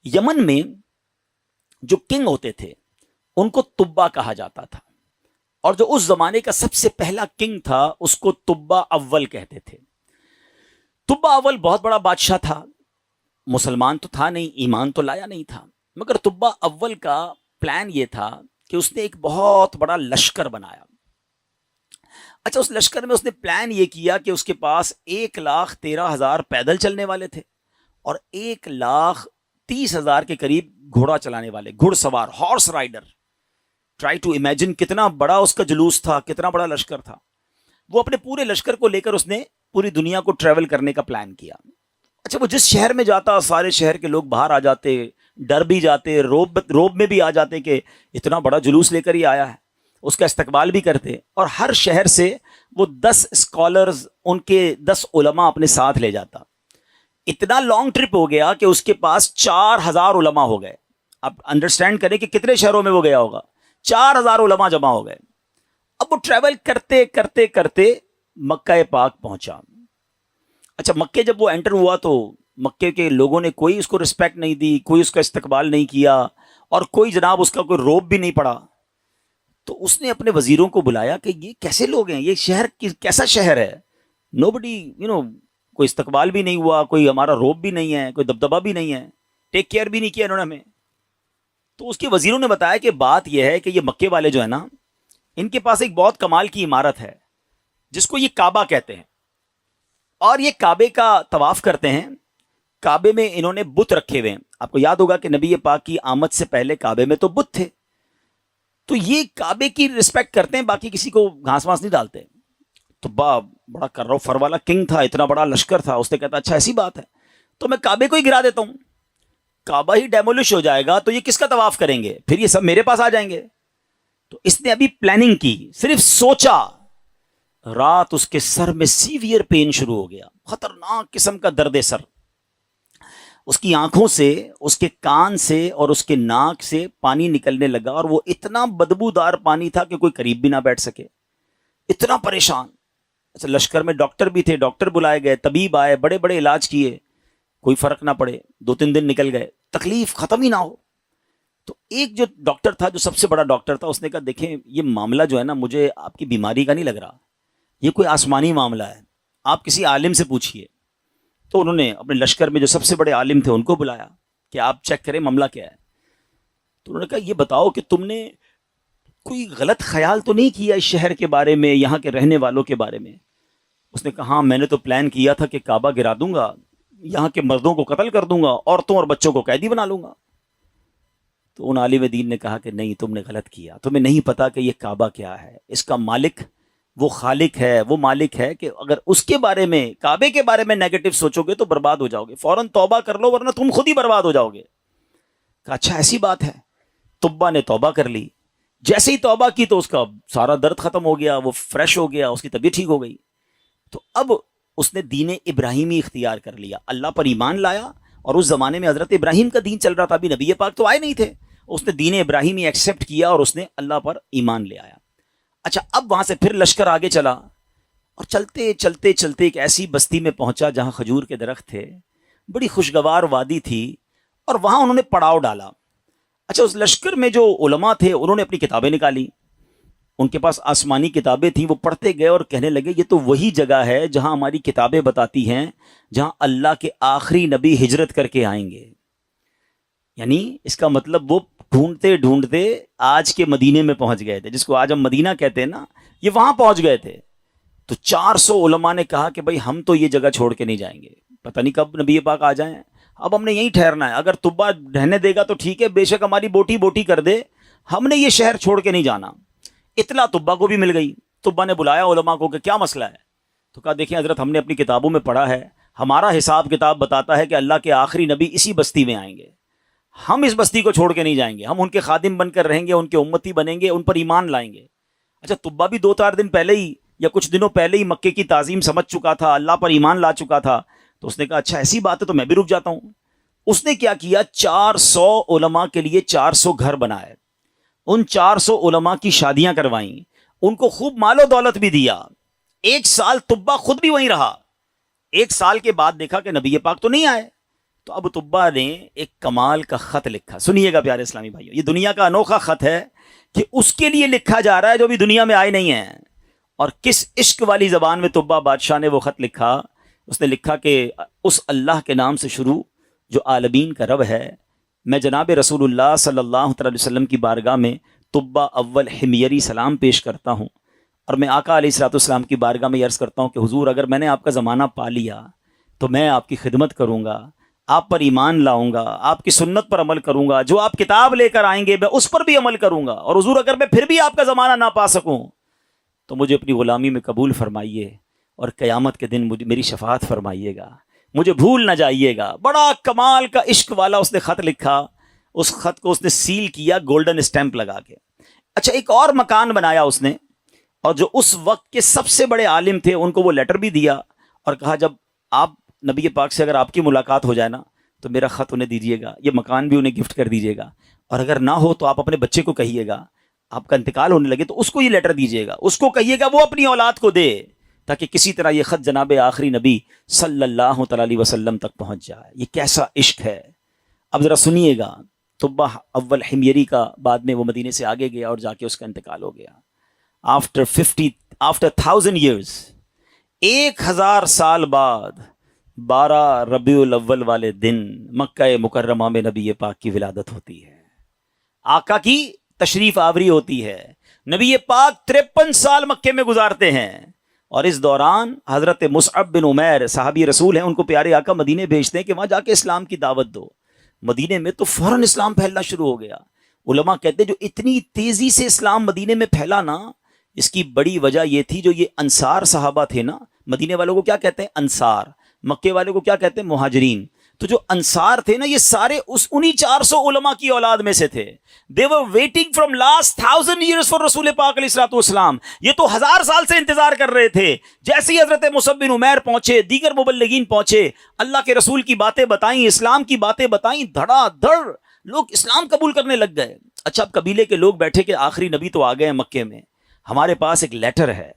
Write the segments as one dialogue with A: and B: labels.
A: یمن میں جو کنگ ہوتے تھے ان کو تبا کہا جاتا تھا، اور جو اس زمانے کا سب سے پہلا کنگ تھا اس کو تبا اول کہتے تھے۔ تبا اول بہت بڑا بادشاہ تھا، مسلمان تو تھا نہیں، ایمان تو لایا نہیں تھا، مگر تبا اول کا پلان یہ تھا کہ اس نے ایک بہت بڑا لشکر بنایا۔ اچھا، اس لشکر میں اس نے پلان یہ کیا کہ اس کے پاس 1,13,000 پیدل چلنے والے تھے اور 1,30,000 کے قریب گھوڑا چلانے والے، گھڑ سوار، horse rider. Try to imagine کتنا بڑا اس کا جلوس تھا، کتنا بڑا لشکر تھا۔ وہ اپنے پورے لشکر کو لے کر اس نے پوری دنیا کو ٹریول کرنے کا پلان کیا۔ اچھا، وہ جس شہر میں جاتا سارے شہر کے لوگ باہر آ جاتے، ڈر بھی جاتے، روب میں بھی آ جاتے کہ اتنا بڑا جلوس لے کر ہی آیا ہے، اس کا استقبال بھی کرتے، اور ہر شہر سے وہ 10 اسکالرز، ان کے 10 علماء اپنے ساتھ لے جاتا۔ اتنا لانگ ٹرپ ہو گیا کہ اس کے پاس 4,000 علماء ہو گئے۔ اب انڈرسٹینڈ کریں کہ کتنے شہروں میں وہ گیا ہوگا، 4,000 علماء جمع ہو گئے۔ اب وہ ٹریول کرتے کرتے کرتے مکہ پاک پہنچا۔ اچھا، مکے جب وہ انٹر ہوا تو مکے کے لوگوں نے کوئی اس کو رسپیکٹ نہیں دی، کوئی اس کا استقبال نہیں کیا، اور کوئی جناب اس کا کوئی روب بھی نہیں پڑا۔ تو اس نے اپنے وزیروں کو بلایا کہ یہ کیسے لوگ ہیں، یہ شہر کیسا شہر ہے، نو بڈی کوئی استقبال بھی نہیں ہوا، کوئی ہمارا روب بھی نہیں ہے، کوئی دبدبا بھی نہیں ہے، ٹیک کیئر بھی نہیں کیا انہوں نے ہمیں۔ تو اس کے وزیروں نے بتایا کہ بات یہ ہے کہ یہ مکے والے جو ہے نا، ان کے پاس ایک بہت کمال کی عمارت ہے جس کو یہ کعبہ کہتے ہیں، اور یہ کعبے کا طواف کرتے ہیں۔ کعبے میں انہوں نے بت رکھے ہوئے ہیں۔ آپ کو یاد ہوگا کہ نبی پاک کی آمد سے پہلے کعبے میں تو بت تھے، تو یہ کعبے کی رسپیکٹ کرتے ہیں، باقی کسی کو گھاس واس نہیں ڈالتے۔ تو بڑا کرو فر والا کنگ تھا، اتنا بڑا لشکر تھا، اس نے کہتا اچھا ایسی بات ہے تو میں کعبے کو ہی گرا دیتا ہوں، کعبہ ہی ڈیمولش ہو جائے گا تو یہ کس کا طواف کریں گے، پھر یہ سب میرے پاس آ جائیں گے۔ تو اس نے ابھی پلاننگ کی، صرف سوچا، رات اس کے سر میں سیویئر پین شروع ہو گیا، خطرناک قسم کا درد سر۔ اس کی آنکھوں سے، اس کے کان سے اور اس کے ناک سے پانی نکلنے لگا، اور وہ اتنا بدبودار پانی تھا کہ کوئی قریب بھی نہ بیٹھ سکے، اتنا پریشان۔ اچھا، لشکر میں ڈاکٹر بھی تھے، ڈاکٹر بلائے گئے، طبیب آئے، بڑے بڑے علاج کیے، کوئی فرق نہ پڑے، 2-3 دن نکل گئے، تکلیف ختم ہی نہ ہو۔ تو ایک جو ڈاکٹر تھا، جو سب سے بڑا ڈاکٹر تھا، اس نے کہا دیکھیں یہ معاملہ جو ہے نا، مجھے آپ کی بیماری کا نہیں لگ رہا، یہ کوئی آسمانی معاملہ ہے، آپ کسی عالم سے پوچھیے۔ تو انہوں نے اپنے لشکر میں جو سب سے بڑے عالم تھے ان کو بلایا کہ آپ چیک کریں معاملہ کیا ہے۔ تو انہوں نے کہا یہ بتاؤ کہ تم نے کوئی غلط خیال تو نہیں کیا اس شہر کے بارے میں، یہاں کے رہنے والوں کے بارے میں؟ اس نے کہا ہاں، میں نے تو پلان کیا تھا کہ کعبہ گرا دوں گا، یہاں کے مردوں کو قتل کر دوں گا، عورتوں اور بچوں کو قیدی بنا لوں گا۔ تو ان عالم دین نے کہا کہ نہیں، تم نے غلط کیا، تمہیں نہیں پتا کہ یہ کعبہ کیا ہے، اس کا مالک وہ خالق ہے، وہ مالک ہے کہ اگر اس کے بارے میں، کعبے کے بارے میں نیگیٹو سوچو گے تو برباد ہو جاؤ گے، فوراً توبہ کر لو ورنہ تم خود ہی برباد ہو جاؤ گے۔ کہا اچھا ایسی بات ہے۔ تبا نے توبہ کر لی، جیسے ہی توبہ کی تو اس کا سارا درد ختم ہو گیا، وہ فریش ہو گیا، اس کی طبیعت ٹھیک ہو گئی۔ تو اب اس نے دین ابراہیمی اختیار کر لیا، اللہ پر ایمان لایا، اور اس زمانے میں حضرت ابراہیم کا دین چل رہا تھا، ابھی نبی پاک تو آئے نہیں تھے، اس نے دین ابراہیمی ایکسیپٹ کیا اور اس نے اللہ پر ایمان لے آیا۔ اچھا، اب وہاں سے پھر لشکر آگے چلا، اور چلتے چلتے چلتے ایک ایسی بستی میں پہنچا جہاں کھجور کے درخت تھے، بڑی خوشگوار وادی تھی، اور وہاں انہوں نے پڑاؤ ڈالا۔ اچھا، اس لشکر میں جو علماء تھے انہوں نے اپنی کتابیں نکالی، ان کے پاس آسمانی کتابیں تھیں، وہ پڑھتے گئے اور کہنے لگے یہ تو وہی جگہ ہے جہاں ہماری کتابیں بتاتی ہیں جہاں اللہ کے آخری نبی ہجرت کر کے آئیں گے۔ یعنی اس کا مطلب وہ ڈھونڈتے ڈھونڈتے آج کے مدینے میں پہنچ گئے تھے، جس کو آج ہم مدینہ کہتے ہیں نا، یہ وہاں پہنچ گئے تھے۔ تو 400 علماء نے کہا کہ بھائی ہم تو یہ جگہ چھوڑ کے نہیں جائیں گے، پتہ نہیں کب نبی پاک آ جائیں، اب ہم نے یہیں ٹھہرنا ہے، اگر تبا رہنے دے گا تو ٹھیک ہے، بے شک ہماری بوٹی بوٹی کر دے، ہم نے یہ شہر چھوڑ کے نہیں جانا۔ اطلاع تبا کو بھی مل گئی، تبا نے بلایا علماء کو کہ کیا مسئلہ ہے؟ تو کہا دیکھیں حضرت، ہم نے اپنی کتابوں میں پڑھا ہے، ہمارا حساب کتاب بتاتا ہے کہ اللہ کے آخری نبی اسی بستی میں آئیں گے، ہم اس بستی کو چھوڑ کے نہیں جائیں گے، ہم ان کے خادم بن کر رہیں گے، ان کے امتی بنیں گے، ان پر ایمان لائیں گے۔ اچھا، تبا بھی 2-4 دن پہلے ہی یا کچھ دنوں پہلے ہی مکے کی تعظیم سمجھ چکا تھا، اللہ پر ایمان لا چکا تھا، تو اس نے کہا اچھا ایسی بات ہے تو میں بھی رک جاتا ہوں۔ اس نے کیا کیا، 400 علماء کے لیے 400 گھر بنائے، ان 400 علماء کی شادیاں کروائیں، ان کو خوب مال و دولت بھی دیا۔ 1 سال تبا خود بھی وہیں رہا، 1 سال کے بعد دیکھا کہ نبی پاک تو نہیں آئے، تو ابو طبا نے ایک کمال کا خط لکھا. سنیے گا پیارے اسلامی بھائیوں, یہ دنیا کا انوکھا خط ہے کہ اس کے لیے لکھا جا رہا ہے جو بھی دنیا میں آئے نہیں ہیں. اور کس عشق والی زبان میں طبا بادشاہ نے وہ خط لکھا. اس نے لکھا کہ اس اللہ کے نام سے شروع جو عالمین کا رب ہے. میں جناب رسول اللہ صلی اللہ تعالی وسلم کی بارگاہ میں طبا اول حمیری سلام پیش کرتا ہوں, اور میں آقا علیہ الصلوۃ والسلام کی بارگاہ میں عرض کرتا ہوں کہ حضور اگر میں نے آپ کا زمانہ پا لیا تو میں آپ کی خدمت کروں گا, آپ پر ایمان لاؤں گا, آپ کی سنت پر عمل کروں گا, جو آپ کتاب لے کر آئیں گے میں اس پر بھی عمل کروں گا. اور حضور اگر میں پھر بھی آپ کا زمانہ نہ پا سکوں تو مجھے اپنی غلامی میں قبول فرمائیے, اور قیامت کے دن مجھے میری شفاعت فرمائیے گا, مجھے بھول نہ جائیے گا. بڑا کمال کا عشق والا اس نے خط لکھا. اس خط کو اس نے سیل کیا گولڈن اسٹیمپ لگا کے. اچھا, ایک اور مکان بنایا اس نے, اور جو اس وقت کے سب سے بڑے عالم تھے ان کو وہ لیٹر بھی دیا, اور کہا جب آپ نبی پاک سے اگر آپ کی ملاقات ہو جائے نا تو میرا خط انہیں دیجیے گا, یہ مکان بھی انہیں گفٹ کر دیجیے گا, اور اگر نہ ہو تو آپ اپنے بچے کو کہیے گا, آپ کا انتقال ہونے لگے تو اس کو یہ لیٹر دیجیے گا, اس کو کہیے گا وہ اپنی اولاد کو دے, تاکہ کسی طرح یہ خط جناب آخری نبی صلی اللہ تعالی علیہ وسلم تک پہنچ جائے. یہ کیسا عشق ہے. اب ذرا سنیے گا. طبا اول حمیری کا بعد میں وہ مدینے سے آگے گیا اور جا کے اس کا انتقال ہو گیا. آفٹر 1000 years, 1000 سال بعد 12 ربیع الاول والے دن مکہ مکرمہ میں نبی پاک کی ولادت ہوتی ہے, آقا کی تشریف آوری ہوتی ہے. نبی پاک 53 سال مکے میں گزارتے ہیں, اور اس دوران حضرت مصعب بن عمیر صحابی رسول ہیں, ان کو پیارے آقا مدینے بھیجتے ہیں کہ وہاں جا کے اسلام کی دعوت دو. مدینے میں تو فوراً اسلام پھیلنا شروع ہو گیا. علماء کہتے ہیں جو اتنی تیزی سے اسلام مدینے میں پھیلا نا, اس کی بڑی وجہ یہ تھی جو یہ انصار صحابہ تھے نا. مدینے والوں کو کیا کہتے ہیں؟ انصار. مکے والوں کو کیا کہتے ہیں؟ مہاجرین. تو جو انصار تھے نا, یہ سارے انہی 400 علماء کی اولاد میں سے تھے. They were waiting from last 1000 years for رسول پاک علیہ الصلوۃ والسلام. یہ تو 1000 سال سے انتظار کر رہے تھے. جیسے ہی حضرت مصعب بن عمیر پہنچے, دیگر مبلغین پہنچے, اللہ کے رسول کی باتیں بتائیں, اسلام کی باتیں بتائیں, دھڑا دھڑ لوگ اسلام قبول کرنے لگ گئے. اچھا, اب قبیلے کے لوگ بیٹھے کہ آخری نبی تو آ گئے ہیں مکے میں, ہمارے پاس ایک لیٹر ہے,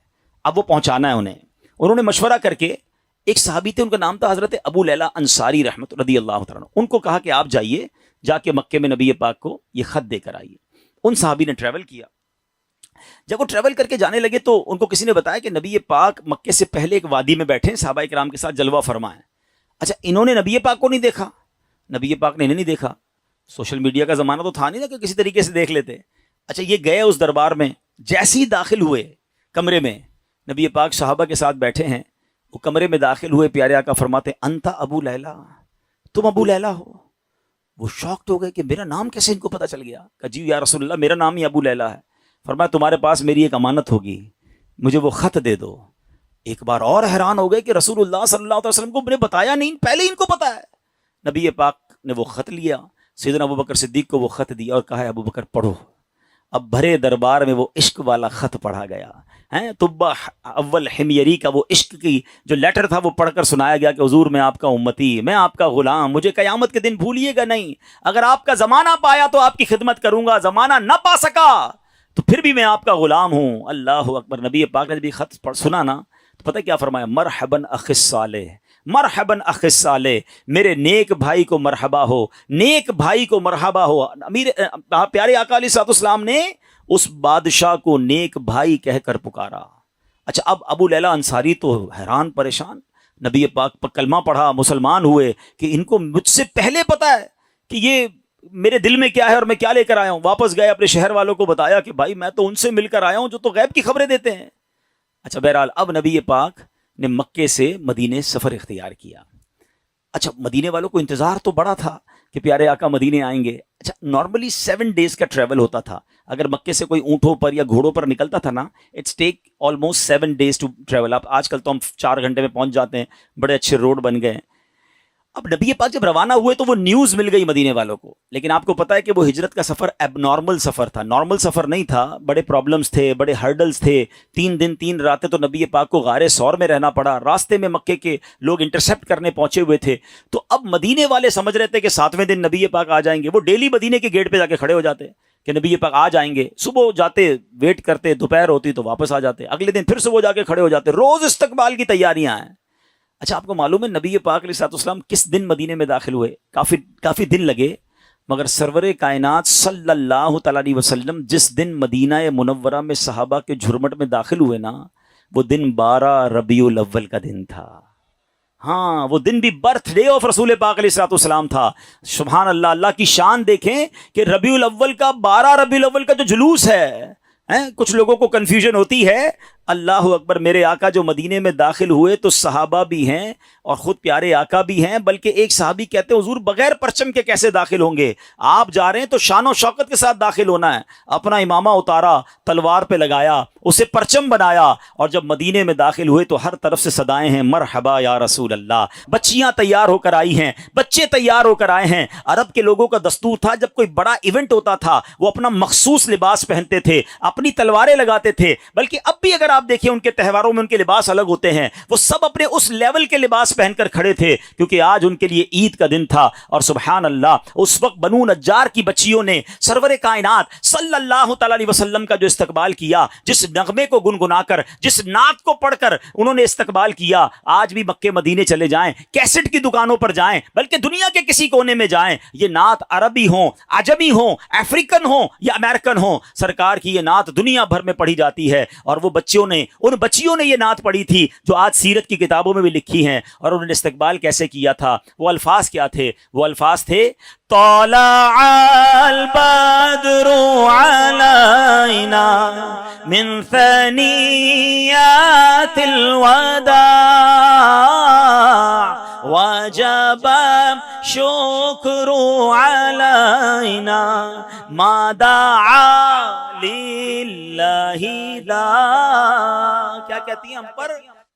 A: اب وہ پہنچانا ہے انہیں. انہوں نے مشورہ کر کے, ایک صحابی تھے ان کا نام تھا حضرت ابو لیلہ انصاری رحمت رضی اللہ تعالیٰ عنہ, ان کو کہا کہ آپ جائیے, جا کے مکے میں نبی پاک کو یہ خط دے کر آئیے. ان صحابی نے ٹریول کیا. جب وہ ٹریول کر کے جانے لگے تو ان کو کسی نے بتایا کہ نبی پاک مکے سے پہلے ایک وادی میں بیٹھے ہیں, صحابہ کرام کے ساتھ جلوہ فرما ہے. اچھا, انہوں نے نبی پاک کو نہیں دیکھا, نبی پاک نے انہیں نہیں دیکھا. سوشل میڈیا کا زمانہ تو تھا نہیں نا کہ کسی طریقے سے دیکھ لیتے. اچھا, یہ گئے اس دربار میں, جیسے ہی داخل ہوئے کمرے میں, نبی پاک صحابہ کے ساتھ بیٹھے ہیں, وہ کمرے میں داخل ہوئے, پیارے آقا فرماتے انتا ابو لیلہ, تم ابو لیلہ ہو. وہ شاکڈ ہو گئے کہ میرا نام کیسے ان کو پتہ چل گیا. کہ جی یا رسول اللہ, میرا نام ہی ابو لیلہ ہے. فرمایا تمہارے پاس میری ایک امانت ہوگی, مجھے وہ خط دے دو. ایک بار اور حیران ہو گئے کہ رسول اللہ صلی اللہ علیہ وسلم کو میں نے بتایا نہیں, پہلے ہی ان کو پتا ہے. نبی پاک نے وہ خط لیا, سیدنا ابو بکر صدیق کو وہ خط دیا اور کہا ہے ابو بکر پڑھو. اب بھرے دربار میں وہ عشق والا خط پڑھا گیا. طبا اول حمیری کا وہ عشق کی جو لیٹر تھا وہ پڑھ کر سنایا گیا کہ حضور میں آپ کا امتی, میں آپ کا غلام, مجھے قیامت کے دن بھولیے گا نہیں. اگر آپ کا زمانہ پایا تو آپ کی خدمت کروں گا, زمانہ نہ پا سکا تو پھر بھی میں آپ کا غلام ہوں. اللہ اکبر. نبی پاک نے بھی خط سنا نا تو پتہ کیا فرمایا؟ مرحباً اخ الصالح, مرحباً اخ الصالح, میرے نیک بھائی کو مرحبا ہو, نیک بھائی کو مرحبا ہو. امیر پیارے آقا علیہ الصلوۃ والسلام نے اس بادشاہ کو نیک بھائی کہہ کر پکارا. اچھا, اب ابو لیلہ انصاری تو حیران پریشان, نبی پاک پر کلمہ پڑھا, مسلمان ہوئے کہ ان کو مجھ سے پہلے پتا ہے کہ یہ میرے دل میں کیا ہے اور میں کیا لے کر آیا ہوں. واپس گئے, اپنے شہر والوں کو بتایا کہ بھائی میں تو ان سے مل کر آیا ہوں جو تو غیب کی خبریں دیتے ہیں. اچھا, بہرحال اب نبی پاک نے مکے سے مدینے سفر اختیار کیا. اچھا, مدینے والوں کو انتظار تو بڑا تھا کہ پیارے آقا مدینے آئیں گے. اچھا, نارملی 7 days کا ٹریول ہوتا تھا. اگر مکے سے کوئی اونٹوں پر یا گھوڑوں پر نکلتا تھا نا, it's take almost 7 days to travel. اب آج کل تو ہم 4 گھنٹے میں پہنچ جاتے ہیں, بڑے اچھے روڈ بن گئے ہیں. اب نبی پاک جب روانہ ہوئے تو وہ نیوز مل گئی مدینے والوں کو, لیکن آپ کو پتا ہے کہ وہ ہجرت کا سفر اب نارمل سفر تھا, نارمل سفر نہیں تھا. بڑے پرابلمز تھے, بڑے ہرڈلز تھے. 3 دن 3 راتیں تو نبی پاک کو غار ثور میں رہنا پڑا. راستے میں مکے کے لوگ انٹرسیپٹ کرنے پہنچے ہوئے تھے. تو اب مدینے والے سمجھ رہے تھے کہ 7ویں دن نبی پاک آ جائیں گے. وہ ڈیلی مدینے کے گیٹ پہ جا کے کھڑے ہو جاتے کہ نبی پاک آ جائیں گے. صبح جاتے, ویٹ کرتے, دوپہر ہوتی تو واپس آ جاتے. اگلے دن پھر صبح جا کے کھڑے ہو جاتے. روز استقبال کی تیاریاں ہیں. اچھا آپ کو معلوم ہے نبی پاک علیہ الصلوۃ والسلام کس دن مدینے میں داخل ہوئے؟ کافی دن لگے، مگر سرور کائنات صلی اللہ تعالیٰ علیہ وسلم جس دن مدینہ منورہ میں صحابہ کے جھرمٹ میں داخل ہوئے نا، وہ دن 12 ربیع الاول کا دن تھا۔ ہاں وہ دن بھی برتھ ڈے آف رسول پاک علیہ الصلوۃ والسلام تھا۔ سبحان اللہ، اللہ کی شان دیکھیں کہ ربیع الاول کا 12 ربیع الاول کا جو جلوس ہے، کچھ لوگوں کو کنفیوژن ہوتی ہے۔ اللہ اکبر، میرے آقا جو مدینے میں داخل ہوئے تو صحابہ بھی ہیں اور خود پیارے آقا بھی ہیں، بلکہ ایک صحابی کہتے ہیں حضور بغیر پرچم کے کیسے داخل ہوں گے؟ آپ جا رہے ہیں تو شان و شوکت کے ساتھ داخل ہونا ہے۔ اپنا امامہ اتارا، تلوار پہ لگایا، اسے پرچم بنایا، اور جب مدینے میں داخل ہوئے تو ہر طرف سے صدائیں ہیں مرحبا یا رسول اللہ۔ بچیاں تیار ہو کر آئی ہیں، بچے تیار ہو کر آئے ہیں۔ عرب کے لوگوں کا دستور تھا جب کوئی بڑا ایونٹ ہوتا تھا وہ اپنا مخصوص لباس پہنتے تھے، اپنی تلواریں لگاتے تھے، بلکہ اب بھی اگر آپ دیکھیں ان کے تہواروں میں ان کے لباس الگ ہوتے ہیں، وہ سب اپنے اس لیول کے لباس پہن کر کھڑے تھے کیونکہ آج ان کے لیے عید کا دن تھا۔ اور سبحان اللہ، اس وقت بنو نجار کی بچیوں نے سرور کائنات صلی اللہ تعالیٰ علیہ وسلم کا جو استقبال کیا، جس نغمے کو گنگنا کر، جس نعت کو پڑھ کر انہوں نے استقبال کیا، آج بھی مکے مدینے چلے جائیں، کیسٹ کی دکانوں پر جائیں، بلکہ دنیا کے کسی کونے میں جائیں، یہ نعت عربی ہوں، عجمی ہوں، افریقن ہوں یا امریکن ہوں، سرکار کی یہ نعت دنیا بھر میں پڑھی جاتی ہے۔ اور وہ ان بچیوں نے یہ نعت پڑھی تھی جو آج سیرت کی کتابوں میں بھی لکھی ہیں۔ اور انہوں نے استقبال کیسے کیا تھا؟ وہ الفاظ کیا تھے؟ وہ الفاظ تھے طلع البدر علینا من ثنیات الوداع وجب شکر علینا ما دعا للہ لا۔ کیا کہتی ہیں ہم پر؟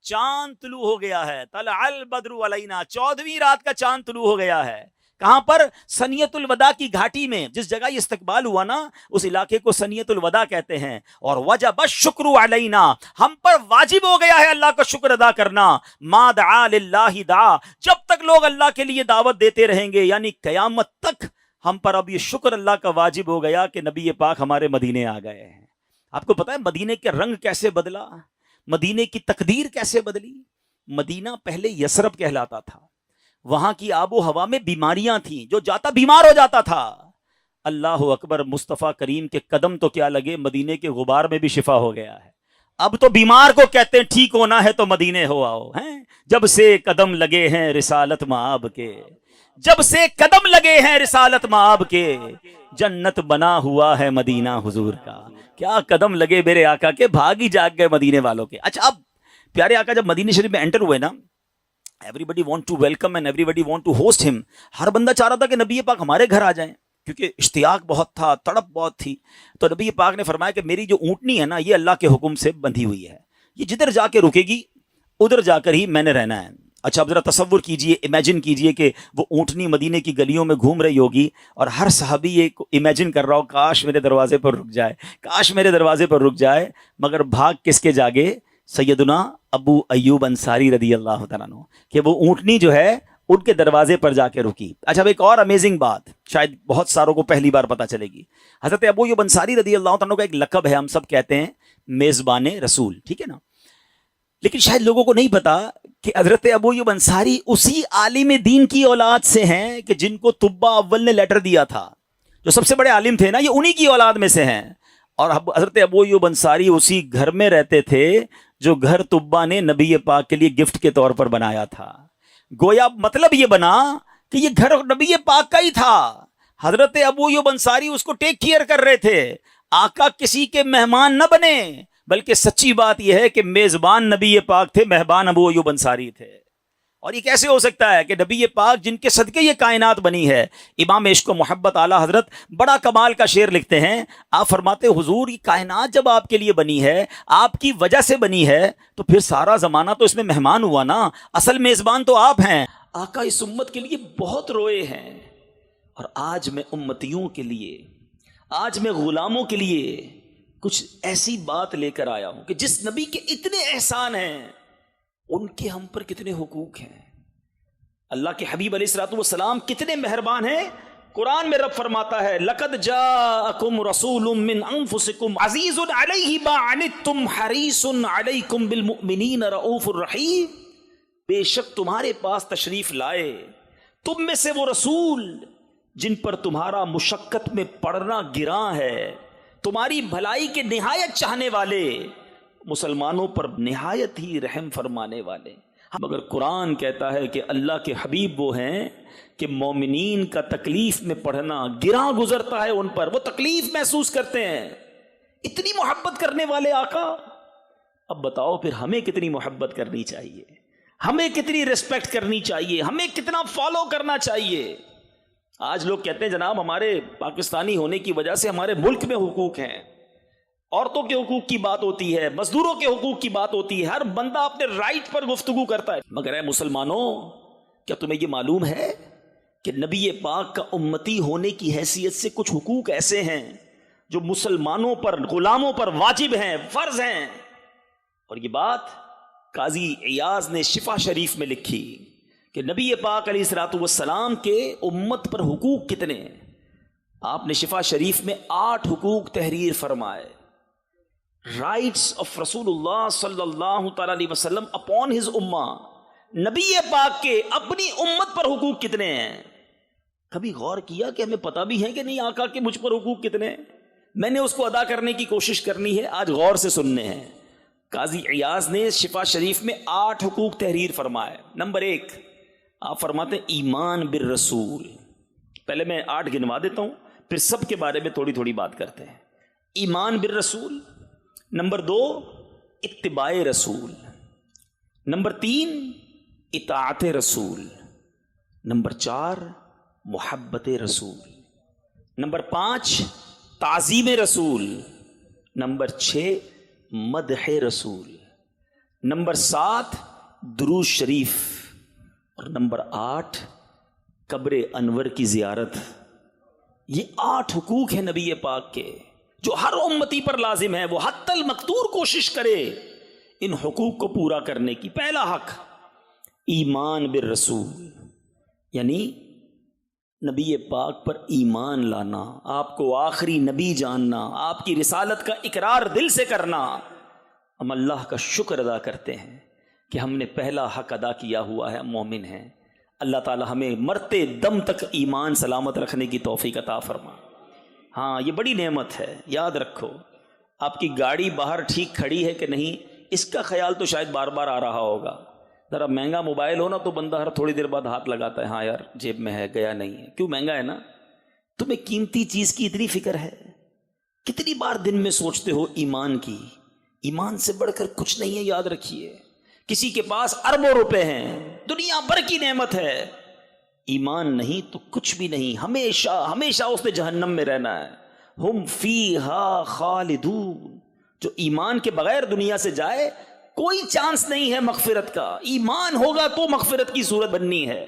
A: چاند طلوع ہو گیا ہے، طلع البدر علینا، 14ویں رات کا چاند طلوع ہو گیا ہے۔ کہاں پر؟ سنیت الوداع کی گھاٹی میں، جس جگہ یہ استقبال ہوا نا اس علاقے کو سنیت الوداع کہتے ہیں۔ اور وجب الشکر علینا، ہم پر واجب ہو گیا ہے اللہ کا شکر ادا کرنا۔ ما دعا للہ دعا، جب تک لوگ اللہ کے لیے دعوت دیتے رہیں گے، یعنی قیامت تک ہم پر اب یہ شکر اللہ کا واجب ہو گیا کہ نبی پاک ہمارے مدینے آ گئے ہیں۔ آپ کو پتا ہے مدینے کے رنگ کیسے بدلا، مدینے کی تقدیر کیسے بدلی؟ مدینہ پہلے یثرب کہلاتا تھا، وہاں کی آب و ہوا میں بیماریاں تھیں، جو جاتا بیمار ہو جاتا تھا۔ اللہ اکبر، مصطفیٰ کریم کے قدم تو کیا لگے، مدینے کے غبار میں بھی شفا ہو گیا ہے۔ اب تو بیمار کو کہتے ہیں ٹھیک ہونا ہے تو مدینے ہو آؤ، ہیں جب سے قدم لگے ہیں رسالت مآب کے، جب سے قدم لگے ہیں رسالت مآب کے، جنت بنا ہوا ہے مدینہ حضور کا۔ کیا قدم لگے میرے آقا کے، بھاگ ہی جاگ گئے مدینے والوں کے۔ اچھا اب پیارے آقا جب مدینہ شریف میں انٹر ہوئے نا، everybody want to welcome and everybody want to host him، ہر بندہ چاہ رہا تھا کہ نبی پاک ہمارے گھر آ جائیں، کیونکہ اشتیاق بہت تھا، تڑپ بہت تھی۔ تو نبی پاک نے فرمایا کہ میری جو اونٹنی ہے نا یہ اللہ کے حکم سے بندھی ہوئی ہے، یہ جدھر جا کے رکے گی ادھر جا کر ہی میں نے رہنا ہے۔ اچھا اب ذرا تصور کیجئے، امیجن کیجئے کہ وہ اونٹنی مدینے کی گلیوں میں گھوم رہی ہوگی اور ہر صحابی یہ امیجن کر رہا ہو کاش میرے دروازے پر رک جائے، کاش میرے دروازے پر رک جائے، مگر بھاگ کس کے جاگے؟ سیدنا ابو ایوب انصاری رضی اللہ تعالیٰ عنہ، کہ وہ اونٹنی جو ہے ان کے دروازے پر جا کے رکی۔ اچھا اب ایک اور امیزنگ بات شاید بہت ساروں کو پہلی بار پتہ چلے گی، حضرت ابو ایوب انصاری رضی اللہ تعالیٰ عنہ کا ایک لقب ہے، ہم سب کہتے ہیں میزبان رسول، ٹھیک ہے نا؟ لیکن شاید لوگوں کو نہیں پتا کہ حضرت ابو ایوب انصاری اسی عالم دین کی اولاد سے ہیں کہ جن کو طبہ اول نے لیٹر دیا تھا، جو سب سے بڑے عالم تھے نا، یہ انہی کی اولاد میں سے ہیں۔ اور حضرت ابو ایوب انصاری اسی گھر میں رہتے تھے جو گھر طبہ نے نبی پاک کے لیے گفٹ کے طور پر بنایا تھا۔ گویا مطلب یہ بنا کہ یہ گھر نبی پاک کا ہی تھا، حضرت ابو ایوب انصاری اس کو ٹیک کیئر کر رہے تھے۔ آقا کسی کے مہمان نہ بنے، بلکہ سچی بات یہ ہے کہ میزبان نبی پاک تھے، مہمان ابو ایوب انصاری تھے۔ اور یہ کیسے ہو سکتا ہے کہ نبی پاک جن کے صدقے یہ کائنات بنی ہے؟ امام عشق و محبت اعلیٰ حضرت بڑا کمال کا شعر لکھتے ہیں، آپ فرماتے حضور یہ کائنات جب آپ کے لیے بنی ہے، آپ کی وجہ سے بنی ہے، تو پھر سارا زمانہ تو اس میں مہمان ہوا نا، اصل میزبان تو آپ ہیں۔ آقا اس امت کے لیے بہت روئے ہیں، اور آج میں امتیوں کے لیے، آج میں غلاموں کے لیے کچھ ایسی بات لے کر آیا ہوں کہ جس نبی کے اتنے احسان ہیں ان کے ہم پر کتنے حقوق ہیں۔ اللہ کے حبیب علیہ الصلوۃ والسلام کتنے مہربان ہیں۔ قرآن میں رب فرماتا ہے لقد جاءکم رسول من انفسکم عزیز علیہ ما عنتم حریص علیکم بالمؤمنین رؤوف الرحیم۔ بے شک تمہارے پاس تشریف لائے تم میں سے وہ رسول جن پر تمہارا مشقت میں پڑنا گراں ہے، تمہاری بھلائی کے نہایت چاہنے والے، مسلمانوں پر نہایت ہی رحم فرمانے والے۔ مگر قرآن کہتا ہے کہ اللہ کے حبیب وہ ہیں کہ مومنین کا تکلیف میں پڑھنا گراں گزرتا ہے ان پر، وہ تکلیف محسوس کرتے ہیں۔ اتنی محبت کرنے والے آقا، اب بتاؤ پھر ہمیں کتنی محبت کرنی چاہیے، ہمیں کتنی ریسپیکٹ کرنی چاہیے، ہمیں کتنا فالو کرنا چاہیے۔ آج لوگ کہتے ہیں جناب ہمارے پاکستانی ہونے کی وجہ سے ہمارے ملک میں حقوق ہیں، عورتوں کے حقوق کی بات ہوتی ہے، مزدوروں کے حقوق کی بات ہوتی ہے، ہر بندہ اپنے رائٹ پر گفتگو کرتا ہے۔ مگر اے مسلمانوں، کیا تمہیں یہ معلوم ہے کہ نبی پاک کا امتی ہونے کی حیثیت سے کچھ حقوق ایسے ہیں جو مسلمانوں پر، غلاموں پر واجب ہیں، فرض ہیں؟ اور یہ بات قاضی عیاض نے شفا شریف میں لکھی کہ نبی پاک علیہ الصلوۃ والسلام کے امت پر حقوق کتنے ہیں۔ آپ نے شفا شریف میں 8 حقوق تحریر فرمائے، رائٹس آف رسول اللہ صلی اللہ تعالی علیہ وسلم اپون ہز امہ۔ نبی پاک کے اپنی امت پر حقوق کتنے ہیں؟ کبھی غور کیا کہ ہمیں پتہ بھی ہے کہ نہیں آقا کہ مجھ پر حقوق کتنے ہیں؟ میں نے اس کو ادا کرنے کی کوشش کرنی ہے، آج غور سے سننے ہیں۔ قاضی عیاض نے شفا شریف میں 8 حقوق تحریر فرمائے۔ نمبر 1، آپ فرماتے ہیں ایمان بالرسول۔ پہلے میں 8 گنوا دیتا ہوں، پھر سب کے بارے میں تھوڑی تھوڑی بات کرتے ہیں۔ ایمان بالرسول۔ نمبر 2، اتباع رسول۔ نمبر 3، اطاعت رسول۔ نمبر 4، محبت رسول۔ نمبر 5، تعظیم رسول۔ نمبر 6، مدح رسول۔ نمبر 7، درود شریف۔ اور نمبر 8، قبر انور کی زیارت۔ یہ 8 حقوق ہیں نبی پاک کے جو ہر امتی پر لازم ہے، وہ حتی المقدور کوشش کرے ان حقوق کو پورا کرنے کی۔ پہلا حق ایمان بالرسول، یعنی نبی پاک پر ایمان لانا، آپ کو آخری نبی جاننا، آپ کی رسالت کا اقرار دل سے کرنا۔ ہم اللہ کا شکر ادا کرتے ہیں کہ ہم نے پہلا حق ادا کیا ہوا ہے، مومن ہیں۔ اللہ تعالی ہمیں مرتے دم تک ایمان سلامت رکھنے کی توفیق عطا فرما۔ ہاں، یہ بڑی نعمت ہے، یاد رکھو۔ آپ کی گاڑی باہر ٹھیک کھڑی ہے کہ نہیں، اس کا خیال تو شاید بار بار آ رہا ہوگا۔ ذرا مہنگا موبائل ہو نا تو بندہ ہر تھوڑی دیر بعد ہاتھ لگاتا ہے، ہاں یار جیب میں ہے، گیا نہیں ہے، کیوں مہنگا ہے نا۔ تمہیں قیمتی چیز کی اتنی فکر ہے، کتنی بار دن میں سوچتے ہو ایمان کی؟ ایمان سے بڑھ کر کچھ نہیں ہے، یاد رکھیے۔ کسی کے پاس اربوں روپے ہیں، دنیا بھر کی نعمت ہے، ایمان نہیں تو کچھ بھی نہیں، ہمیشہ ہمیشہ اس نے جہنم میں رہنا ہے۔ ہم فیہا خالدون۔ جو ایمان کے بغیر دنیا سے جائے، کوئی چانس نہیں ہے مغفرت کا۔ ایمان ہوگا تو مغفرت کی صورت بننی ہے۔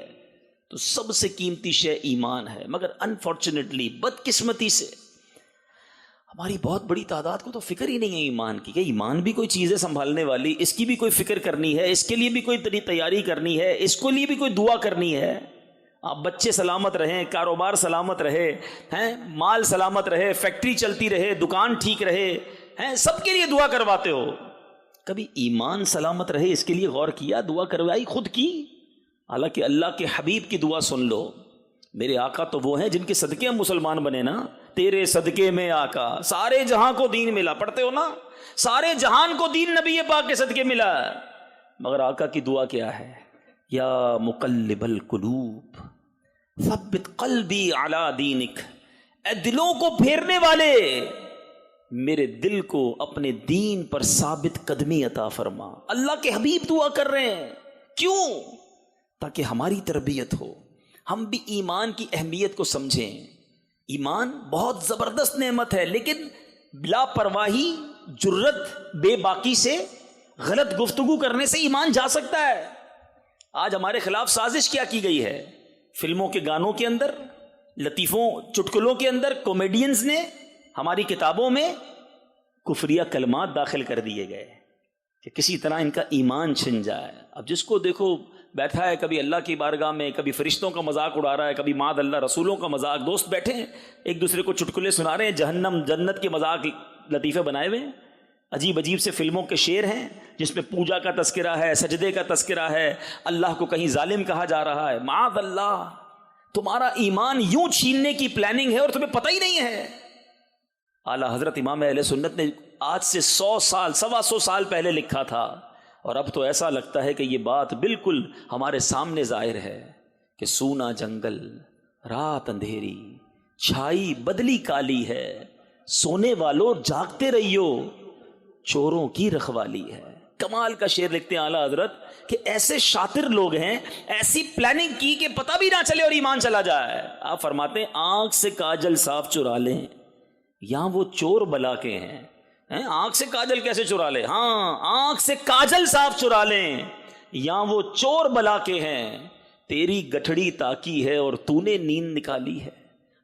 A: تو سب سے قیمتی شے ایمان ہے، مگر انفارچونیٹلی، بدقسمتی سے ہماری بہت بڑی تعداد کو تو فکر ہی نہیں ہے ایمان کی، کہ ایمان بھی کوئی چیز ہے سنبھالنے والی، اس کی بھی کوئی فکر کرنی ہے، اس کے لیے بھی کوئی تیاری کرنی ہے، اس کے لیے بھی کوئی دعا کرنی ہے۔ آپ بچے سلامت رہیں، کاروبار سلامت رہے ہیں، مال سلامت رہے، فیکٹری چلتی رہے، دکان ٹھیک رہے ہیں، سب کے لیے دعا کرواتے ہو۔ کبھی ایمان سلامت رہے اس کے لیے غور کیا؟ دعا کروائی خود کی؟ حالانکہ اللہ کے حبیب کی دعا سن لو۔ میرے آقا تو وہ ہیں جن کے صدقے ہم مسلمان بنے نا۔ تیرے صدقے میں آقا سارے جہاں کو دین ملا، پڑھتے ہو نا، سارے جہان کو دین نبی پاک کے صدقے ملا۔ مگر آقا کی دعا کیا ہے؟ یا مقلب القلوب ثبت قلبی علی دینک، اے دلوں کو پھیرنے والے، میرے دل کو اپنے دین پر ثابت قدمی عطا فرما۔ اللہ کے حبیب دعا کر رہے ہیں، کیوں؟ تاکہ ہماری تربیت ہو، ہم بھی ایمان کی اہمیت کو سمجھیں۔ ایمان بہت زبردست نعمت ہے، لیکن لاپرواہی، جرت، بے باکی سے، غلط گفتگو کرنے سے ایمان جا سکتا ہے۔ آج ہمارے خلاف سازش کیا کی گئی ہے؟ فلموں کے گانوں کے اندر، لطیفوں چٹکلوں کے اندر، کامیڈینز نے ہماری کتابوں میں کفریہ کلمات داخل کر دیے گئے کہ کسی طرح ان کا ایمان چھن جائے۔ اب جس کو دیکھو بیٹھا ہے، کبھی اللہ کی بارگاہ میں، کبھی فرشتوں کا مذاق اڑا رہا ہے، کبھی معاذ اللہ رسولوں کا مذاق، دوست بیٹھے ہیں ایک دوسرے کو چٹکلے سنا رہے ہیں، جہنم جنت کے مذاق لطیفے بنائے ہوئے ہیں۔ عجیب عجیب سے فلموں کے شعر ہیں جس میں پوجا کا تذکرہ ہے، سجدے کا تذکرہ ہے، اللہ کو کہیں ظالم کہا جا رہا ہے۔ معاذ اللہ، تمہارا ایمان یوں چھیننے کی پلاننگ ہے اور تمہیں پتہ ہی نہیں ہے۔ اعلیٰ حضرت امام اہل سنت نے آج سے 100 سال 125 سال پہلے لکھا تھا، اور اب تو ایسا لگتا ہے کہ یہ بات بالکل ہمارے سامنے ظاہر ہے کہ سونا جنگل، رات اندھیری، چھائی بدلی کالی ہے، سونے والوں جاگتے رہیو، چوروں کی رکھوالی ہے۔ کمال کا شعر لکھتے ہیں اعلیٰ حضرت کہ ایسے شاطر لوگ ہیں، ایسی پلاننگ کی کہ پتہ بھی نہ چلے اور ایمان چلا جائے۔ آپ فرماتے ہیں آنکھ سے کاجل صاف چرا لیں، یہاں وہ چور بلا کے ہیں۔ آنکھ سے کاجل کیسے چرا لیں؟ ہاں، آنکھ سے کاجل صاف چرا لیں، یہاں وہ چور بلا کے ہیں۔ تیری گٹھڑی تاکی ہے اور تو نے نیند نکالی ہے۔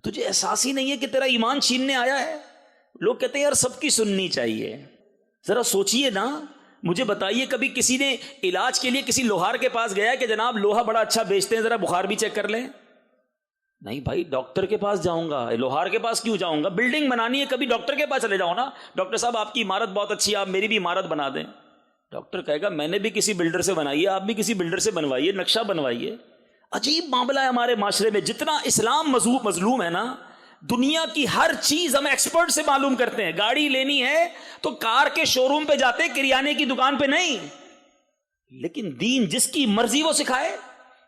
A: تجھے احساس ہی نہیں ہے کہ تیرا ایمان چھیننے آیا ہے۔ لوگ کہتے ہیں یار سب کی سننی چاہیے، ذرا سوچئے نا، مجھے بتائیے کبھی کسی نے علاج کے لیے کسی لوہار کے پاس گیا ہے کہ جناب لوہا بڑا اچھا بیچتے ہیں، ذرا بخار بھی چیک کر لیں؟ نہیں بھائی، ڈاکٹر کے پاس جاؤں گا، لوہار کے پاس کیوں جاؤں گا؟ بلڈنگ بنانی ہے کبھی ڈاکٹر کے پاس چلے جاؤ نا، ڈاکٹر صاحب آپ کی عمارت بہت اچھی ہے، آپ میری بھی عمارت بنا دیں۔ ڈاکٹر کہے گا میں نے بھی کسی بلڈر سے بنائی ہے، آپ بھی کسی بلڈر سے بنوائیے، نقشہ بنوائیے۔ عجیب معاملہ ہے ہمارے معاشرے میں، جتنا اسلام مظلوم ہے نا، دنیا کی ہر چیز ہم ایکسپرٹ سے معلوم کرتے ہیں۔ گاڑی لینی ہے تو کار کے شو روم پہ جاتے، کریانے کی دکان پہ نہیں۔ لیکن دین جس کی مرضی وہ سکھائے،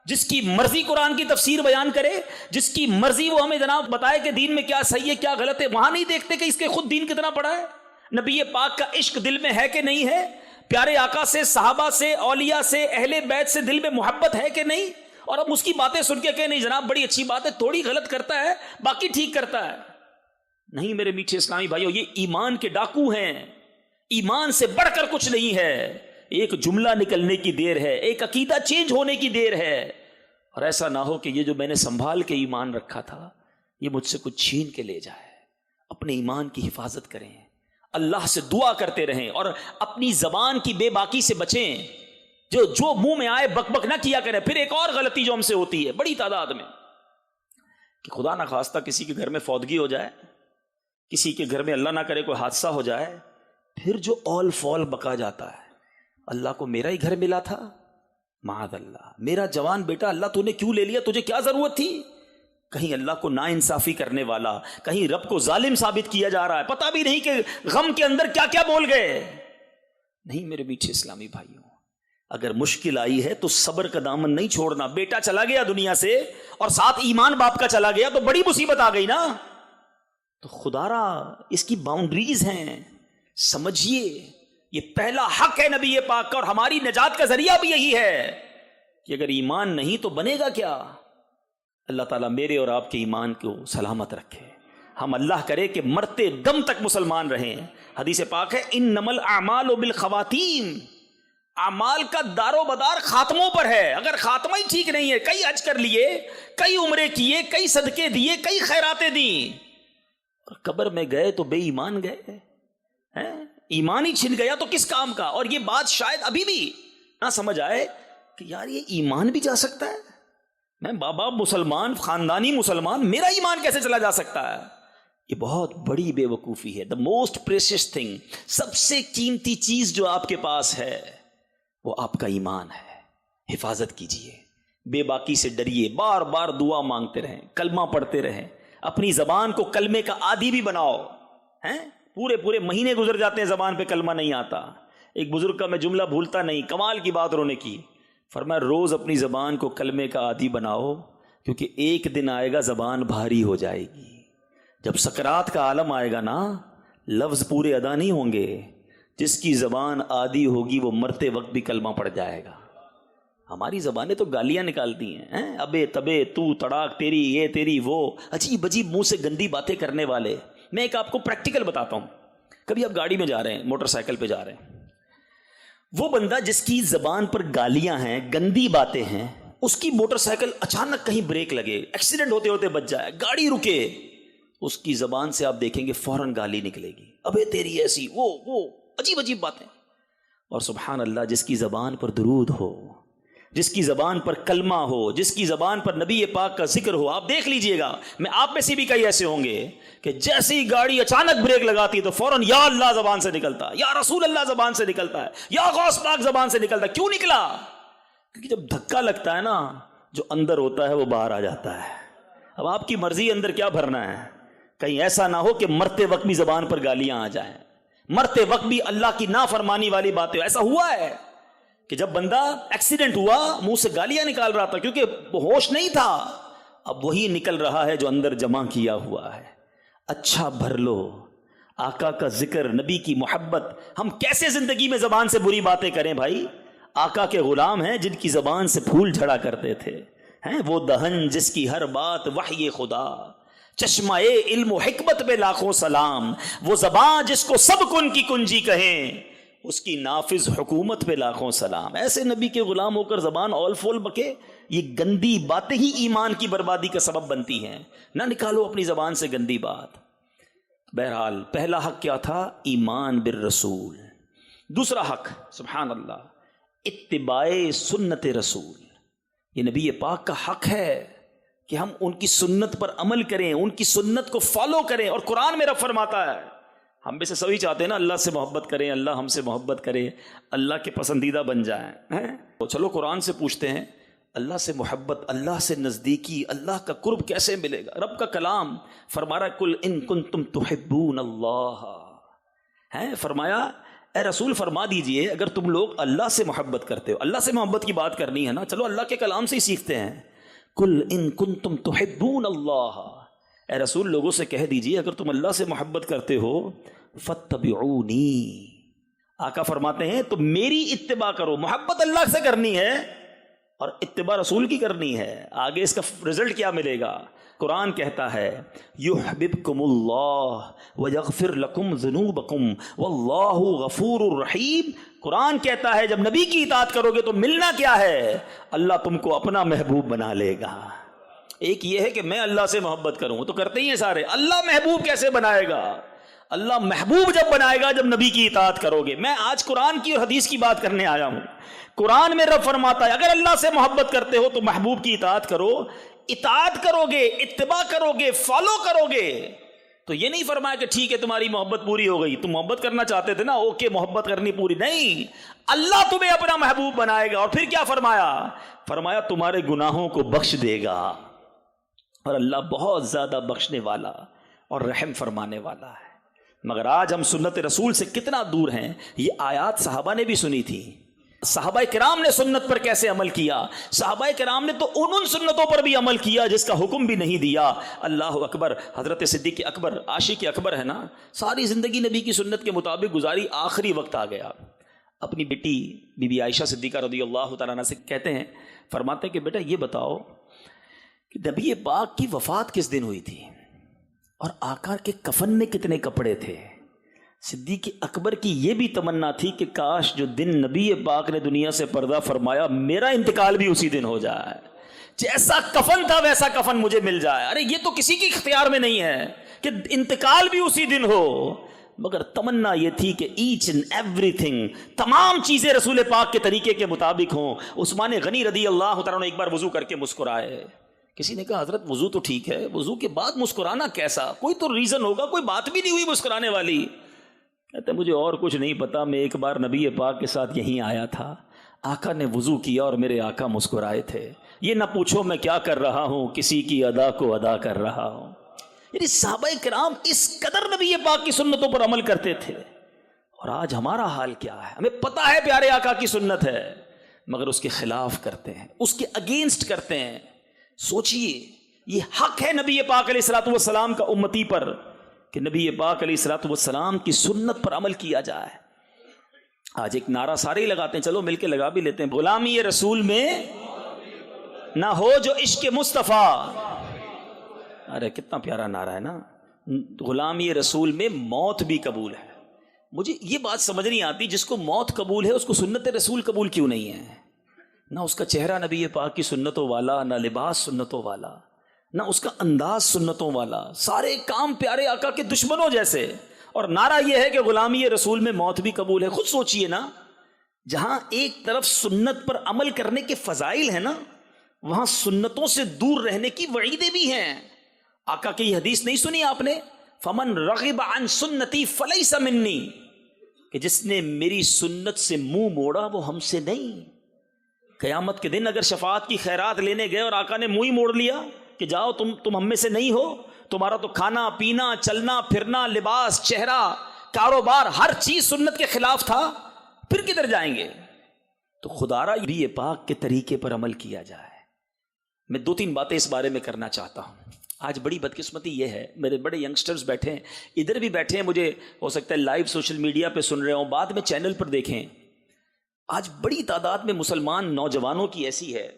A: جس کی مرضی قرآن کی تفسیر بیان کرے، جس کی مرضی وہ ہمیں جناب بتائے کہ دین میں کیا صحیح ہے کیا غلط ہے، وہاں نہیں دیکھتے کہ اس کے خود دین کتنا پڑا ہے۔ نبی پاک کا عشق دل میں ہے کہ نہیں ہے، پیارے آقا سے، صحابہ سے، اولیاء سے، اہل بیت سے دل میں محبت ہے کہ نہیں، اور اب اس کی باتیں سن کے کہ نہیں جناب بڑی اچھی بات ہے، تھوڑی غلط کرتا ہے باقی ٹھیک کرتا ہے۔ نہیں میرے میٹھے اسلامی بھائیو، یہ ایمان کے ڈاکو ہیں، ایمان سے بڑھ کر کچھ نہیں ہے۔ ایک جملہ نکلنے کی دیر ہے، ایک عقیدہ چینج ہونے کی دیر ہے، اور ایسا نہ ہو کہ یہ جو میں نے سنبھال کے ایمان رکھا تھا یہ مجھ سے کچھ چھین کے لے جائے۔ اپنے ایمان کی حفاظت کریں، اللہ سے دعا کرتے رہیں، اور اپنی زبان کی بے باکی سے بچیں۔ جو منہ میں آئے بک بک نہ کیا کریں۔ پھر ایک اور غلطی جو ہم سے ہوتی ہے بڑی تعداد میں، کہ خدا نہ خواستہ کسی کے گھر میں فوتگی ہو جائے، کسی کے گھر میں اللہ نہ کرے کوئی حادثہ ہو جائے، پھر جو اول فول بکا جاتا ہے، اللہ کو میرا ہی گھر ملا تھا، معاذ اللہ، میرا جوان بیٹا اللہ تو نے کیوں لے لیا، تجھے کیا ضرورت تھی؟ کہیں اللہ کو نا انصافی کرنے والا، کہیں رب کو ظالم ثابت کیا جا رہا ہے، پتہ بھی نہیں کہ غم کے اندر کیا کیا بول گئے۔ نہیں میرے میٹھے اسلامی بھائیوں، اگر مشکل آئی ہے تو صبر کا دامن نہیں چھوڑنا۔ بیٹا چلا گیا دنیا سے اور ساتھ ایمان باپ کا چلا گیا تو بڑی مصیبت آ گئی نا۔ تو خدا را اس کی باؤنڈریز ہیں، سمجھیے یہ پہلا حق ہے نبی پاک کا، اور ہماری نجات کا ذریعہ بھی یہی ہے کہ اگر ایمان نہیں تو بنے گا کیا؟ اللہ تعالیٰ میرے اور آپ کے ایمان کو سلامت رکھے، ہم اللہ کرے کہ مرتے دم تک مسلمان رہیں۔ حدیث پاک ہے انما الاعمال بالخواتیم، اعمال کا دار و بدار خاتموں پر ہے۔ اگر خاتمہ ہی ٹھیک نہیں ہے، کئی حج کر لیے، کئی عمرے کیے، کئی صدقے دیے، کئی خیراتیں دیں، اور قبر میں گئے تو بے ایمان گئے، ایمان ہی چھن گیا تو کس کام کا؟ اور یہ بات شاید ابھی بھی نہ سمجھ آئے کہ یار یہ ایمان بھی جا سکتا ہے، میں بابا مسلمان، خاندانی مسلمان، میرا ایمان کیسے چلا جا سکتا ہے؟ یہ بہت بڑی بے وقوفی ہے۔ the most precious thing، سب سے قیمتی چیز جو آپ کے پاس ہے وہ آپ کا ایمان ہے، حفاظت کیجئے، بے باکی سے ڈریے، بار بار دعا مانگتے رہیں، کلمہ پڑھتے رہیں، اپنی زبان کو کلمے کا عادی بھی بناؤ۔ پورے مہینے گزر جاتے ہیں زبان پہ کلمہ نہیں آتا۔ ایک بزرگ کا میں جملہ بھولتا نہیں، کمال کی بات انہوں نے کی، فرمایا روز اپنی زبان کو کلمے کا عادی بناؤ، کیونکہ ایک دن آئے گا زبان بھاری ہو جائے گی، جب سکرات کا عالم آئے گا نا لفظ پورے ادا نہیں ہوں گے، جس کی زبان عادی ہوگی وہ مرتے وقت بھی کلمہ پڑ جائے گا۔ ہماری زبانیں تو گالیاں نکالتی ہیں، ابے تبے، تو تڑاک، تیری یہ تیری وہ، عجیب عجیب منہ سے گندی باتیں کرنے والے۔ میں ایک آپ کو پریکٹیکل بتاتا ہوں، کبھی آپ گاڑی میں جا رہے ہیں، موٹر سائیکل پہ جا رہے ہیں، وہ بندہ جس کی زبان پر گالیاں ہیں، گندی باتیں ہیں، اس کی موٹر سائیکل اچانک کہیں بریک لگے، ایکسیڈنٹ ہوتے ہوتے بچ جائے، گاڑی رکے، اس کی زبان سے آپ دیکھیں گے فوراً گالی نکلے گی، ابے تیری ایسی وہ عجیب عجیب باتیں۔ اور سبحان اللہ جس کی زبان پر درود ہو، جس کی زبان پر کلمہ ہو، جس کی زبان پر نبی پاک کا ذکر ہو. آپ دیکھ لیجئے گا، میں آپ میں سے بھی کئی ایسے ہوں گے کہ جیسے ہی گاڑی اچانک بریک لگاتی ہے تو فوراً یا اللہ زبان سے نکلتا ہے، یا رسول اللہ زبان سے نکلتا ہے، یا غوث پاک زبان سے نکلتا ہے. کیوں نکلا؟ کیونکہ جب دھکا لگتا ہے نا، جو اندر ہوتا ہے وہ باہر آ جاتا ہے. اب آپ کی مرضی اندر کیا بھرنا ہے. کہیں ایسا نہ ہو کہ مرتے وقت بھی زبان پر گالیاں آ جائیں، مرتے وقت بھی اللہ کی نافرمانی والی باتیں. ایسا ہوا ہے کہ جب بندہ ایکسیڈنٹ ہوا منہ سے گالیاں نکال رہا تھا کیونکہ وہ ہوش نہیں تھا. اب وہی نکل رہا ہے جو اندر جمع کیا ہوا ہے. اچھا بھر لو آقا کا ذکر، نبی کی محبت. ہم کیسے زندگی میں زبان سے بری باتیں کریں بھائی؟ آقا کے غلام ہیں جن کی زبان سے پھول جھڑا کرتے تھے، ہیں وہ دہن جس کی ہر بات وحی خدا، چشمہ علم و حکمت پہ لاکھوں سلام، وہ زبان جس کو سب کن کی کنجی کہیں، اس کی نافذ حکومت پہ لاکھوں سلام. ایسے نبی کے غلام ہو کر زبان اول فول بکے، یہ گندی باتیں ہی ایمان کی بربادی کا سبب بنتی ہیں. نہ نکالو اپنی زبان سے گندی بات. بہرحال پہلا حق کیا تھا؟ ایمان بالرسول. دوسرا حق سبحان اللہ اتباع سنت رسول. یہ نبی پاک کا حق ہے کہ ہم ان کی سنت پر عمل کریں، ان کی سنت کو فالو کریں. اور قرآن میں رب فرماتا ہے، ہم میں سے سبھی چاہتے ہیں نا اللہ سے محبت کریں، اللہ ہم سے محبت کرے، اللہ کے پسندیدہ بن جائیں. تو چلو قرآن سے پوچھتے ہیں اللہ سے محبت، اللہ سے نزدیکی، اللہ کا قرب کیسے ملے گا؟ رب کا کلام فرما رہا ہے کل ان کنتم تحبون اللہ. فرمایا اے رسول فرما دیجئے اگر تم لوگ اللہ سے محبت کرتے ہو. اللہ سے محبت کی بات کرنی ہے نا، چلو اللہ کے کلام سے ہی سیکھتے ہیں. کل ان کنتم تحبون اللہ، اے رسول لوگوں سے کہہ دیجئے اگر تم اللہ سے محبت کرتے ہو فاتبعونی. آقا فرماتے ہیں تو میری اتباع کرو. محبت اللہ سے کرنی ہے اور اتباع رسول کی کرنی ہے. آگے اس کا رزلٹ کیا ملے گا؟ قرآن کہتا ہے یحببکم اللہ ویغفر لکم ذنوبکم واللہ غفور الرحیم. قرآن کہتا ہے جب نبی کی اطاعت کرو گے تو ملنا کیا ہے؟ اللہ تم کو اپنا محبوب بنا لے گا. ایک یہ ہے کہ میں اللہ سے محبت کروں، تو کرتے ہی ہیں سارے. اللہ محبوب کیسے بنائے گا؟ اللہ محبوب جب بنائے گا جب نبی کی اطاعت کرو گے. میں آج قرآن کی اور حدیث کی بات کرنے آیا ہوں. قرآن میں رب فرماتا ہے اگر اللہ سے محبت کرتے ہو تو محبوب کی اطاعت کرو. اطاعت کرو گے، اتباع کرو گے، فالو کرو گے. تو یہ نہیں فرمایا کہ ٹھیک ہے تمہاری محبت پوری ہو گئی، تم محبت کرنا چاہتے تھے نا، اوکے محبت کرنی پوری نہیں. اللہ تمہیں اپنا محبوب بنائے گا. اور پھر کیا فرمایا تمہارے گناہوں کو بخش دے گا. اور اللہ بہت زیادہ بخشنے والا اور رحم فرمانے والا ہے. مگر آج ہم سنت رسول سے کتنا دور ہیں. یہ آیات صحابہ نے بھی سنی تھی. صحابہ کرام نے سنت پر کیسے عمل کیا. صحابہ کرام نے تو ان سنتوں پر بھی عمل کیا جس کا حکم بھی نہیں دیا. اللہ اکبر. حضرت صدیق اکبر عاشق اکبر ہے نا، ساری زندگی نبی کی سنت کے مطابق گزاری. آخری وقت آ گیا، اپنی بیٹی بی بی عائشہ صدیقہ رضی اللہ تعالیٰ عنہ سے کہتے ہیں، فرماتے ہیں کہ بیٹا یہ بتاؤ کہ نبی پاک کی وفات کس دن ہوئی تھی اور آقا کے کفن میں کتنے کپڑے تھے. صدیق اکبر کی یہ بھی تمنا تھی کہ کاش جو دن نبی پاک نے دنیا سے پردہ فرمایا میرا انتقال بھی اسی دن ہو جائے. جیسا کفن تھا ویسا کفن مجھے مل جائے. ارے یہ تو کسی کے اختیار میں نہیں ہے کہ انتقال بھی اسی دن ہو، مگر تمنا یہ تھی کہ ایچ اینڈ ایوری تھنگ، تمام چیزیں رسول پاک کے طریقے کے مطابق ہوں. عثمان غنی رضی اللہ تعالیٰ نے ایک بار وضو کر کے مسکرائے. کسی نے کہا حضرت وضو تو ٹھیک ہے، وضو کے بعد مسکرانا کیسا؟ کوئی تو ریزن ہوگا، کوئی بات بھی نہیں ہوئی مسکرانے والی. کہتے مجھے اور کچھ نہیں پتا، میں ایک بار نبی پاک کے ساتھ یہیں آیا تھا، آقا نے وضو کیا اور میرے آقا مسکرائے تھے. یہ نہ پوچھو میں کیا کر رہا ہوں، کسی کی ادا کو ادا کر رہا ہوں. یعنی صحابہ کرام اس قدر نبی پاک کی سنتوں پر عمل کرتے تھے. اور آج ہمارا حال کیا ہے؟ ہمیں پتہ ہے پیارے آقا کی سنت ہے مگر اس کے خلاف کرتے ہیں، اس کے اگینسٹ کرتے ہیں. سوچئے یہ حق ہے نبی پاک علیہ الصلوۃ والسلام کا امتی پر کہ نبی پاک علیہ الصلوۃ والسلام کی سنت پر عمل کیا جائے. آج ایک نعرہ سارے ہی لگاتے ہیں، چلو مل کے لگا بھی لیتے ہیں، غلامی رسول میں نہ ہو جو عشق مصطفیٰ. ارے کتنا پیارا نعرہ ہے نا. غلامی رسول میں موت بھی قبول ہے. مجھے یہ بات سمجھ نہیں آتی، جس کو موت قبول ہے اس کو سنت رسول قبول کیوں نہیں ہے؟ نہ اس کا چہرہ نبی پاک کی سنتوں والا، نہ لباس سنتوں والا، نہ اس کا انداز سنتوں والا، سارے کام پیارے آقا کے دشمنوں جیسے. اور نعرہ یہ ہے کہ غلامی رسول میں موت بھی قبول ہے. خود سوچئے نا، جہاں ایک طرف سنت پر عمل کرنے کے فضائل ہیں نا، وہاں سنتوں سے دور رہنے کی وعیدیں بھی ہیں. آقا کی حدیث نہیں سنی آپ نے؟ فمن رغب عن سنتی فلیس منی، کہ جس نے میری سنت سے منہ موڑا وہ ہم سے نہیں. قیامت کے دن اگر شفاعت کی خیرات لینے گئے اور آقا نے منہ ہی موڑ لیا کہ جاؤ تم ہم میں سے نہیں ہو، تمہارا تو کھانا پینا چلنا پھرنا لباس چہرہ کاروبار ہر چیز سنت کے خلاف تھا، پھر کدھر جائیں گے؟ تو خدارا نبی پاک کے طریقے پر عمل کیا جائے. میں 2-3 باتیں اس بارے میں کرنا چاہتا ہوں. آج بڑی بدقسمتی یہ ہے، میرے بڑے ینگسٹرز بیٹھے ہیں، ادھر بھی بیٹھے ہیں، مجھے ہو سکتا ہے لائیو سوشل میڈیا پہ سن رہے ہوں، بعد میں چینل پر دیکھیں. آج بڑی تعداد میں مسلمان نوجوانوں کی ایسی ہے.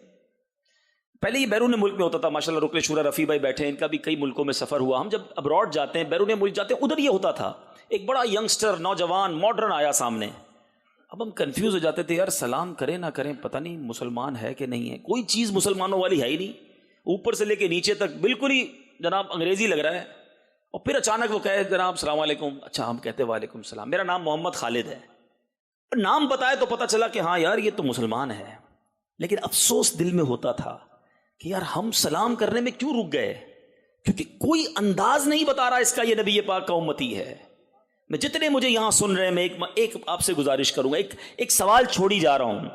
A: پہلے یہ بیرون ملک میں ہوتا تھا، ماشاءاللہ رکن شورا رفیع بھائی بیٹھے ہیں، ان کا بھی کئی ملکوں میں سفر ہوا. ہم جب ابراڈ جاتے ہیں، بیرون ملک جاتے ہیں، ادھر یہ ہوتا تھا ایک بڑا ینگسٹر نوجوان ماڈرن آیا سامنے. اب ہم کنفیوز ہو جاتے تھے، یار سلام کریں نہ کریں، پتہ نہیں مسلمان ہے کہ نہیں ہے. کوئی چیز مسلمانوں والی ہے ہی نہیں، اوپر سے لے کے نیچے تک بالکل ہی جناب انگریزی لگ رہا ہے. اور پھر اچانک وہ کہے جناب السلام علیکم. اچھا ہم کہتے وعلیکم السلام، میرا نام محمد خالد ہے. نام بتائے تو پتہ چلا کہ ہاں یار یہ تو مسلمان ہے. لیکن افسوس دل میں ہوتا تھا کہ یار ہم سلام کرنے میں کیوں رک گئے؟ کیونکہ کوئی انداز نہیں بتا رہا اس کا یہ نبی پاک کا امتی ہے. میں جتنے مجھے یہاں سن رہے ہیں، میں ایک آپ سے گزارش کروں گا، ایک سوال چھوڑی جا رہا ہوں.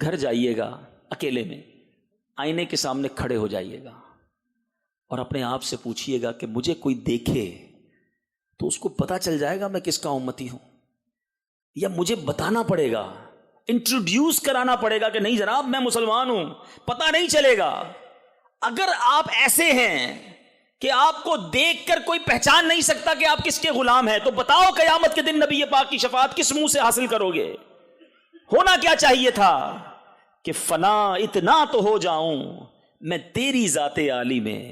A: گھر جائیے گا اکیلے میں، آئینے کے سامنے کھڑے ہو جائیے گا اور اپنے آپ سے پوچھئے گا کہ مجھے کوئی دیکھے تو اس کو پتہ چل جائے گا میں کس کا امتی ہوں، یا مجھے بتانا پڑے گا، انٹروڈیوس کرانا پڑے گا کہ نہیں جناب میں مسلمان ہوں، پتہ نہیں چلے گا. اگر آپ ایسے ہیں کہ آپ کو دیکھ کر کوئی پہچان نہیں سکتا کہ آپ کس کے غلام ہیں، تو بتاؤ قیامت کے دن نبی پاک کی شفاعت کس منہ سے حاصل کرو گے؟ ہونا کیا چاہیے تھا کہ فنا اتنا تو ہو جاؤں میں تیری ذات عالی میں،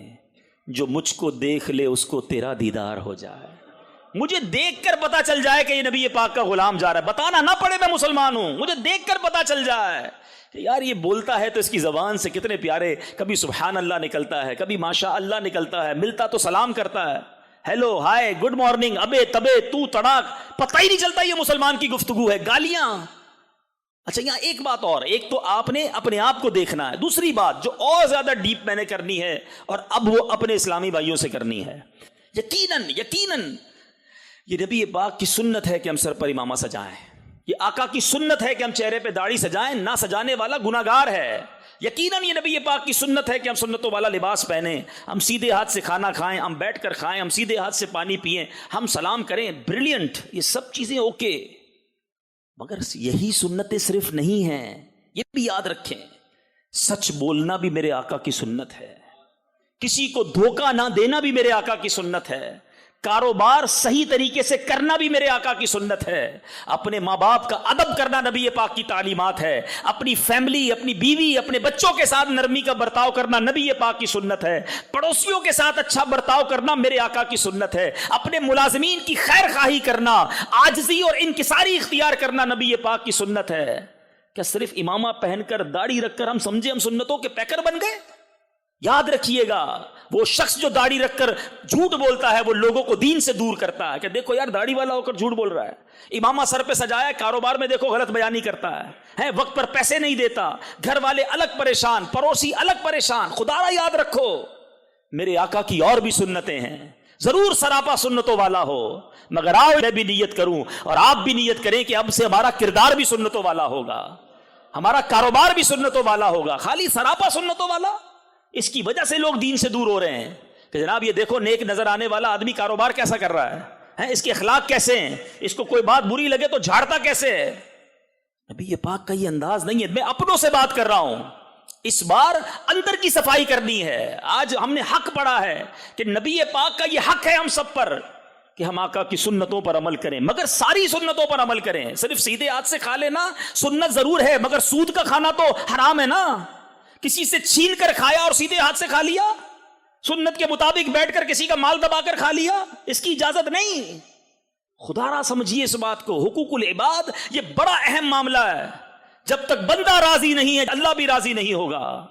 A: جو مجھ کو دیکھ لے اس کو تیرا دیدار ہو جائے. مجھے دیکھ کر پتا چل جائے کہ یہ نبی پاک کا غلام جا رہا ہے، بتانا نہ پڑے میں مسلمان ہوں، مجھے دیکھ کر پتا چل جائے کہ یار یہ بولتا ہے تو اس کی زبان سے کتنے پیارے، کبھی سبحان اللہ نکلتا ہے، کبھی ماشاء اللہ نکلتا ہے، ملتا تو سلام کرتا ہے، ہیلو ہائے گڈ مارننگ ابے تبے تو تڑاک، پتہ ہی نہیں چلتا یہ مسلمان کی گفتگو ہے، گالیاں. اچھا یہاں ایک بات اور، ایک تو آپ نے اپنے آپ کو دیکھنا ہے، دوسری بات جو اور زیادہ ڈیپ میں نے کرنی ہے اور اب وہ اپنے اسلامی بھائیوں سے کرنی ہے، یقیناً یہ نبی پاک کی سنت ہے کہ ہم سر پر امامہ سجائیں، یہ آقا کی سنت ہے کہ ہم چہرے پہ داڑھی سجائیں، نہ سجانے والا گناہگار ہے. یقیناً یہ نبی پاک کی سنت ہے کہ ہم سنتوں والا لباس پہنیں، ہم سیدھے ہاتھ سے کھانا کھائیں، ہم بیٹھ کر کھائیں، ہم سیدھے ہاتھ سے پانی پئیں، ہم سلام کریں، بریلینٹ، یہ سب چیزیں اوکے. مگر یہی سنتیں صرف نہیں ہیں، یہ بھی یاد رکھیں، سچ بولنا بھی میرے آقا کی سنت ہے، کسی کو دھوکہ نہ دینا بھی میرے آقا کی سنت ہے، کاروبار صحیح طریقے سے کرنا بھی میرے آقا کی سنت ہے، اپنے ماں باپ کا ادب کرنا نبی پاک کی تعلیمات ہے، اپنی فیملی، اپنی بیوی، اپنے بچوں کے ساتھ نرمی کا برتاؤ کرنا نبی پاک کی سنت ہے، پڑوسیوں کے ساتھ اچھا برتاؤ کرنا میرے آقا کی سنت ہے، اپنے ملازمین کی خیر خواہی کرنا، عاجزی اور انکساری اختیار کرنا نبی پاک کی سنت ہے. کیا صرف امامہ پہن کر داڑھی رکھ کر ہم سمجھے ہم سنتوں کے پیکر بن گئے؟ یاد رکھیے گا وہ شخص جو داڑھی رکھ کر جھوٹ بولتا ہے وہ لوگوں کو دین سے دور کرتا ہے کہ دیکھو یار داڑھی والا ہو کر جھوٹ بول رہا ہے، امامہ سر پہ سجایا ہے، کاروبار میں دیکھو غلط بیانی کرتا ہے، وقت پر پیسے نہیں دیتا، گھر والے الگ پریشان، پڑوسی الگ پریشان. خدا را یاد رکھو میرے آقا کی اور بھی سنتیں ہیں، ضرور سراپا سنتوں والا ہو، مگر آؤ میں بھی نیت کروں اور آپ بھی نیت کریں کہ اب سے ہمارا کردار بھی سنتوں والا ہوگا، ہمارا کاروبار بھی سنتوں والا ہوگا. خالی سراپا سنتوں والا، اس کی وجہ سے لوگ دین سے دور ہو رہے ہیں کہ جناب یہ دیکھو نیک نظر آنے والا آدمی کاروبار کیسا کر رہا ہے، اس کے اخلاق کیسے ہیں، اس کو کوئی بات بری لگے تو جھاڑتا کیسے ہے. نبی یہ پاک کا یہ انداز نہیں ہے. میں اپنوں سے بات کر رہا ہوں، اس بار اندر کی صفائی کرنی ہے. آج ہم نے حق پڑھا ہے کہ نبی پاک کا یہ حق ہے ہم سب پر کہ ہم آقا کی سنتوں پر عمل کریں، مگر ساری سنتوں پر عمل کریں. صرف سیدھے ہاتھ سے کھا لینا سنت ضرور ہے، مگر سود کا کھانا تو حرام ہے نا. کسی سے چھین کر کھایا اور سیدھے ہاتھ سے کھا لیا، سنت کے مطابق بیٹھ کر کسی کا مال دبا کر کھا لیا، اس کی اجازت نہیں. خدا را سمجھیے اس بات کو، حقوق العباد یہ بڑا اہم معاملہ ہے. جب تک بندہ راضی نہیں ہے اللہ بھی راضی نہیں ہوگا.